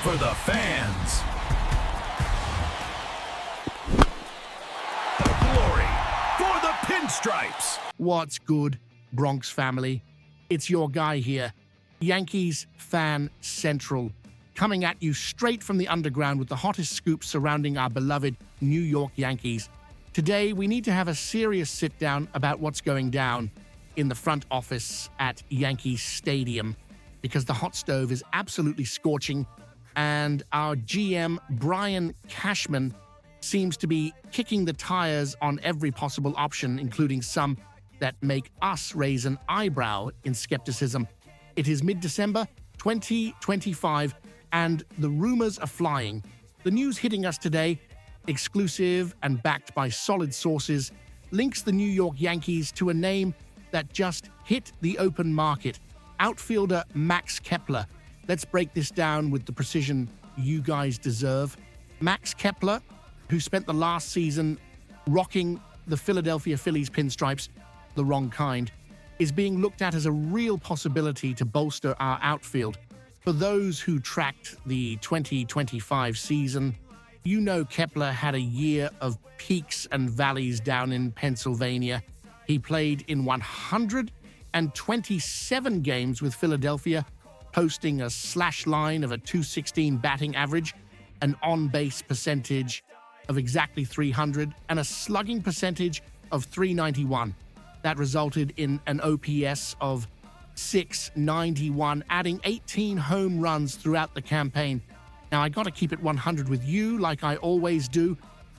for the fans. The glory for the pinstripes. What's good, Bronx family? It's your guy here, Yankees Fan Central, coming at you straight from the underground with the hottest scoops surrounding our beloved New York Yankees. Today, we need to have a serious sit-down about what's going down in the front office at Yankee Stadium, because the hot stove is absolutely scorching, and our GM, Brian Cashman, seems to be kicking the tires on every possible option, including some that make us raise an eyebrow in skepticism. It is mid-December 2025, and the rumors are flying. The news hitting us today, exclusive and backed by solid sources, links the New York Yankees to a name that just hit the open market, outfielder Max Kepler. Let's break this down with the precision you guys deserve. Max Kepler, who spent the last season rocking the Philadelphia Phillies pinstripes, the wrong kind, is being looked at as a real possibility to bolster our outfield. For those who tracked the 2025 season, you know Kepler had a year of peaks and valleys down in Pennsylvania. He played in 127 games with Philadelphia, posting a slash line of a .216 batting average, an on-base percentage of exactly 300, and a slugging percentage of .391. That resulted in an OPS of .691, adding 18 home runs throughout the campaign. Now, I got to keep it 100 with you, like I always do.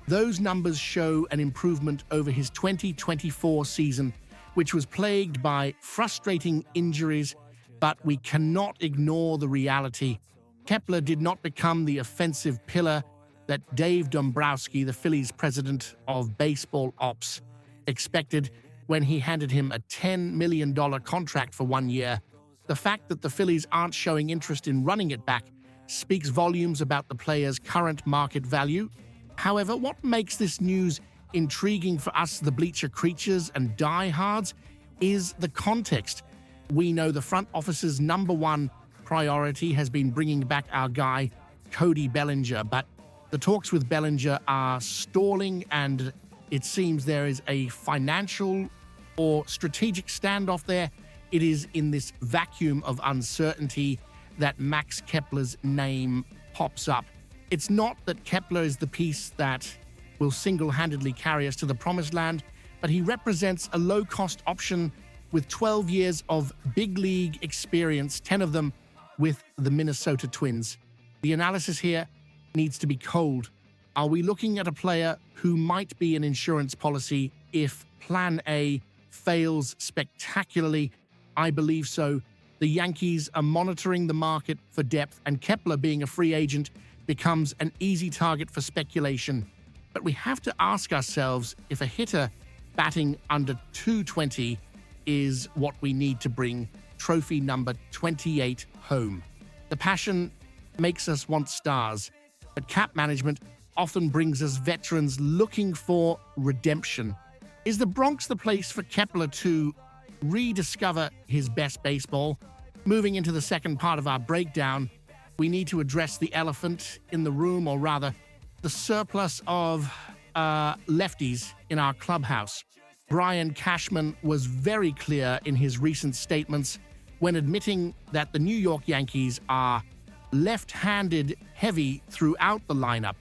Those numbers show an improvement over his 2024 season, which was plagued by frustrating injuries, but we cannot ignore the reality. Kepler did not become the offensive pillar that Dave Dombrowski, the Phillies president of baseball ops, expected when he handed him a $10 million contract for 1 year. The fact that the Phillies aren't showing interest in running it back speaks volumes about the player's current market value. However, what makes this news intriguing for us, the bleacher creatures and diehards, is the context. We know the front office's number one priority has been bringing back our guy, Cody Bellinger, but the talks with Bellinger are stalling, and it seems there is a financial or strategic standoff there. It is in this vacuum of uncertainty that Max Kepler's name pops up. It's not that Kepler is the piece that will single-handedly carry us to the promised land, but he represents a low-cost option with 12 years of big league experience, 10 of them with the Minnesota Twins. The analysis here needs to be cold. Are we looking at a player who might be an insurance policy if Plan A fails spectacularly? I believe so. The Yankees are monitoring the market for depth, and Kepler, being a free agent, becomes an easy target for speculation. But we have to ask ourselves if a hitter batting under .220 is what we need to bring trophy number 28 home. The passion makes us want stars, but cap management often brings us veterans looking for redemption. Is the Bronx the place for Kepler to rediscover his best baseball? Moving into the second part of our breakdown, we need to address the elephant in the room, or rather, the surplus of lefties in our clubhouse. Brian Cashman was very clear in his recent statements when admitting that the New York Yankees are left-handed heavy throughout the lineup,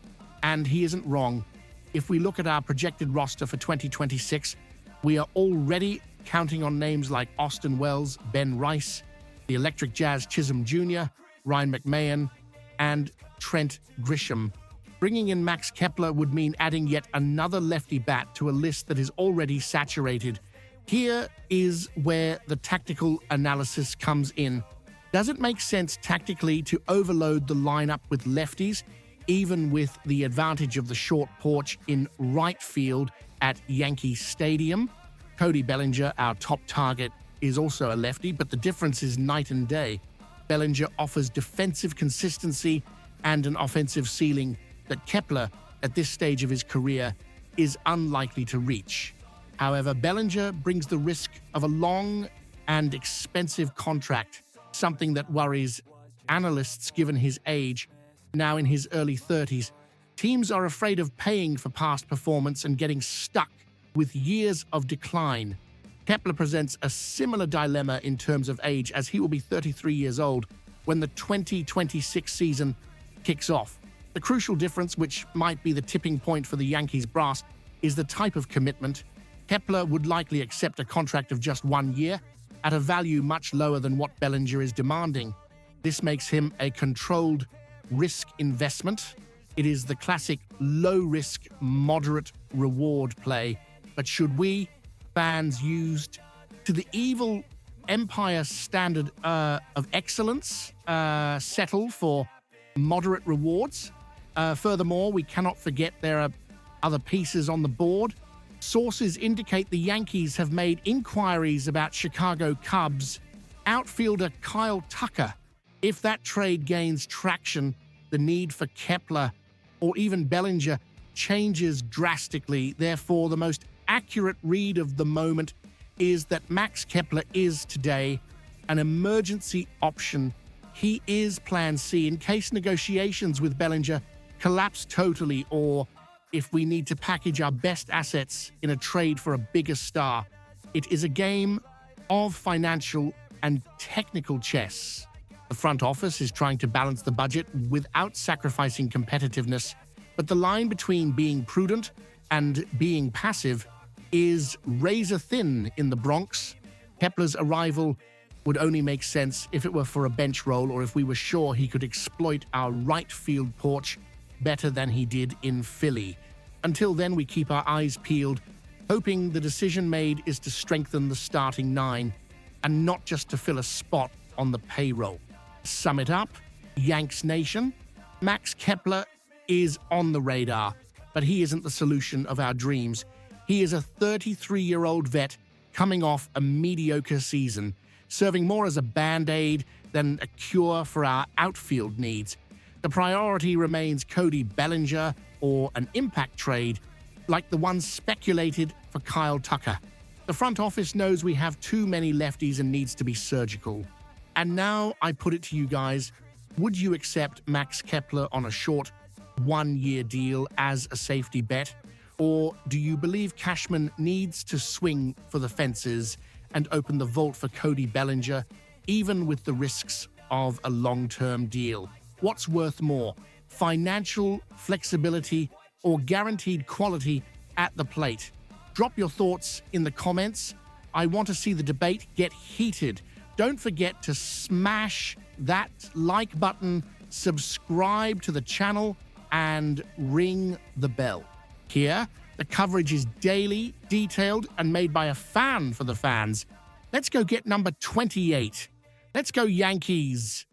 and he isn't wrong. If we look at our projected roster for 2026, we are already counting on names like Austin Wells, Ben Rice, the Electric Jazz Chisholm Jr., Ryan McMahon, and Trent Grisham. Bringing in Max Kepler would mean adding yet another lefty bat to a list that is already saturated. Here is where the tactical analysis comes in. Does it make sense tactically to overload the lineup with lefties, even with the advantage of the short porch in right field at Yankee Stadium? Cody Bellinger, our top target, is also a lefty, but the difference is night and day. Bellinger offers defensive consistency and an offensive ceiling that Kepler, at this stage of his career, is unlikely to reach. However, Bellinger brings the risk of a long and expensive contract, something that worries analysts given his age. now in his early 30s. Teams are afraid of paying for past performance and getting stuck with years of decline. Kepler presents a similar dilemma in terms of age, as he will be 33 years old when the 2026 season kicks off. The crucial difference, which might be the tipping point for the Yankees brass, is the type of commitment. Kepler would likely accept a contract of just 1 year at a value much lower than what Bellinger is demanding. This makes him a controlled risk investment. It is the classic low-risk, moderate-reward play. But should we, fans used to the evil empire standard of excellence, settle for moderate rewards? Furthermore, we cannot forget there are other pieces on the board. Sources indicate the Yankees have made inquiries about Chicago Cubs outfielder Kyle Tucker. If that trade gains traction, the need for Kepler or even Bellinger changes drastically. Therefore, the most accurate read of the moment is that Max Kepler is today an emergency option. He is plan C in case negotiations with Bellinger collapse totally, or if we need to package our best assets in a trade for a bigger star. It is a game of financial and technical chess. The front office is trying to balance the budget without sacrificing competitiveness, but the line between being prudent and being passive is razor thin in the Bronx. Kepler's arrival would only make sense if it were for a bench role, or if we were sure he could exploit our right field porch better than he did in Philly. Until then, we keep our eyes peeled, hoping the decision made is to strengthen the starting nine and not just to fill a spot on the payroll. Sum it up, Yanks Nation, Max Kepler is on the radar, but he isn't the solution of our dreams. He is a 33-year-old vet coming off a mediocre season, serving more as a band-aid than a cure for our outfield needs. The priority remains Cody Bellinger or an impact trade like the one speculated for Kyle Tucker. The front office knows we have too many lefties and needs to be surgical. And now I put it to you guys, would you accept Max Kepler on a short 1-year deal as a safety bet? Or do you believe Cashman needs to swing for the fences and open the vault for Cody Bellinger, even with the risks of a long-term deal? What's worth more, financial flexibility or guaranteed quality at the plate? Drop your thoughts in the comments. I want to see the debate get heated. Don't forget to smash that like button, subscribe to the channel, and ring the bell. Here, the coverage is daily, detailed, and made by a fan for the fans. Let's go get number 28. Let's go Yankees.